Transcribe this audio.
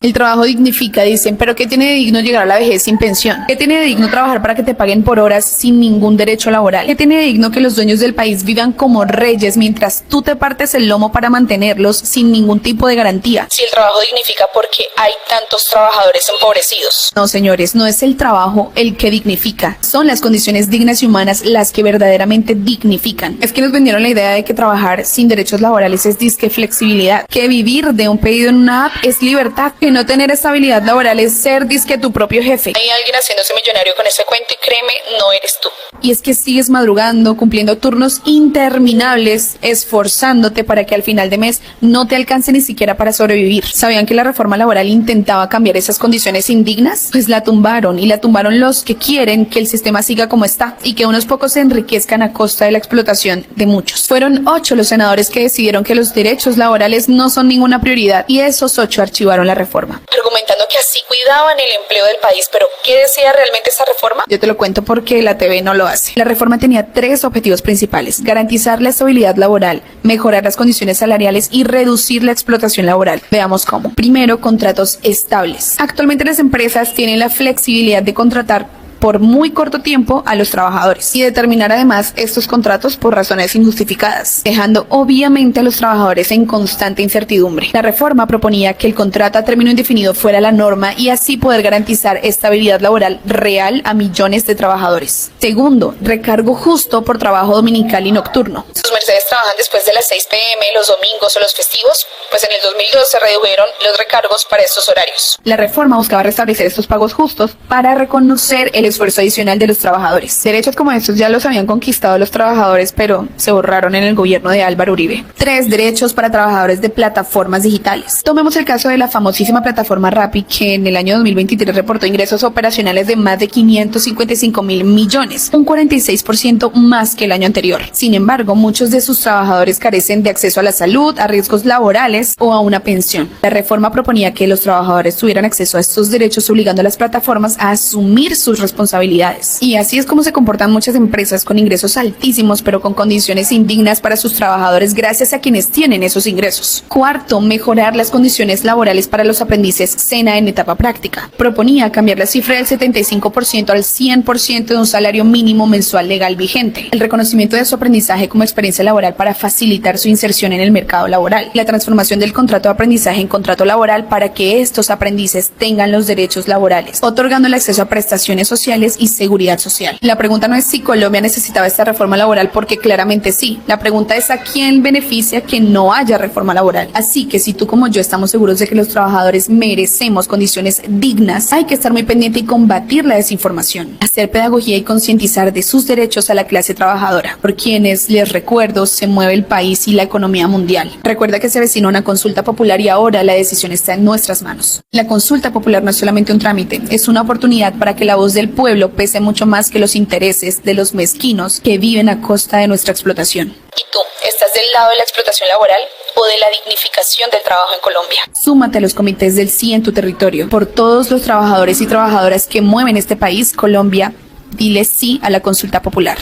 El trabajo dignifica, dicen, pero ¿qué tiene de digno llegar a la vejez sin pensión? ¿Qué tiene de digno trabajar para que te paguen por horas sin ningún derecho laboral? ¿Qué tiene de digno que los dueños del país vivan como reyes mientras tú te partes el lomo para mantenerlos sin ningún tipo de garantía? Si el trabajo dignifica, ¿por qué hay tantos trabajadores empobrecidos? No, señores, no es el trabajo el que dignifica, son las condiciones dignas y humanas las que verdaderamente dignifican. Es que nos vendieron la idea de que trabajar sin derechos laborales es disque flexibilidad, que vivir de un pedido en una app es libertad, que no tener estabilidad laboral es ser disque tu propio jefe. Hay alguien haciéndose millonario con ese cuento y créeme, no eres tú. Y es que sigues madrugando, cumpliendo turnos interminables, esforzándote para que al final de mes no te alcance ni siquiera para sobrevivir. ¿Sabían que la reforma laboral intentaba cambiar esas condiciones indignas? Pues la tumbaron, y la tumbaron los que quieren que el sistema siga como está y que unos pocos se enriquezcan a costa de la explotación de muchos. Fueron 8 los senadores que decidieron que los derechos laborales no son ninguna prioridad, y esos 8 archivaron la reforma. Argumentando que así cuidaban el empleo del país, pero ¿qué decía realmente esa reforma? Yo te lo cuento porque la TV no lo hace. La reforma tenía 3 objetivos principales: garantizar la estabilidad laboral, mejorar las condiciones salariales y reducir la explotación laboral. Veamos cómo. Primero, contratos estables. Actualmente las empresas tienen la flexibilidad de contratar por muy corto tiempo a los trabajadores y determinar además estos contratos por razones injustificadas, dejando obviamente a los trabajadores en constante incertidumbre. La reforma proponía que el contrato a término indefinido fuera la norma y así poder garantizar estabilidad laboral real a millones de trabajadores. Segundo, recargo justo por trabajo dominical y nocturno. ¿Sus mercedes trabajan después de las 6 p.m., los domingos o los festivos? Pues en el 2002 se redujeron los recargos para estos horarios. La reforma buscaba restablecer estos pagos justos para reconocer el esfuerzo adicional de los trabajadores. Derechos como estos ya los habían conquistado los trabajadores, pero se borraron en el gobierno de Álvaro Uribe. 3 derechos para trabajadores de plataformas digitales. Tomemos el caso de la famosísima plataforma Rappi, que en el año 2023 reportó ingresos operacionales de más de 555.000 millones, un 46% más que el año anterior. Sin embargo, muchos de sus trabajadores carecen de acceso a la salud, a riesgos laborales o a una pensión. La reforma proponía que los trabajadores tuvieran acceso a estos derechos, obligando a las plataformas a asumir sus responsabilidades. Y así es como se comportan muchas empresas con ingresos altísimos, pero con condiciones indignas para sus trabajadores gracias a quienes tienen esos ingresos. Cuarto, mejorar las condiciones laborales para los aprendices SENA en etapa práctica. Proponía cambiar la cifra del 75% al 100% de un salario mínimo mensual legal vigente. El reconocimiento de su aprendizaje como experiencia laboral para facilitar su inserción en el mercado laboral. La transformación del contrato de aprendizaje en contrato laboral para que estos aprendices tengan los derechos laborales, otorgando el acceso a prestaciones sociales y seguridad social. La pregunta no es si Colombia necesitaba esta reforma laboral, porque claramente sí. La pregunta es a quién beneficia que no haya reforma laboral. Así que si tú como yo estamos seguros de que los trabajadores merecemos condiciones dignas, hay que estar muy pendiente y combatir la desinformación, hacer pedagogía y concientizar de sus derechos a la clase trabajadora, por quienes, les recuerdo, se mueve el país y la economía mundial. Recuerda que se avecina una consulta popular y ahora la decisión está en nuestras manos. La consulta popular no es solamente un trámite, es una oportunidad para que la voz del pueblo pese mucho más que los intereses de los mezquinos que viven a costa de nuestra explotación. ¿Y tú, estás del lado de la explotación laboral o de la dignificación del trabajo en Colombia? Súmate a los comités del sí en tu territorio. Por todos los trabajadores y trabajadoras que mueven este país, Colombia, dile sí a la consulta popular.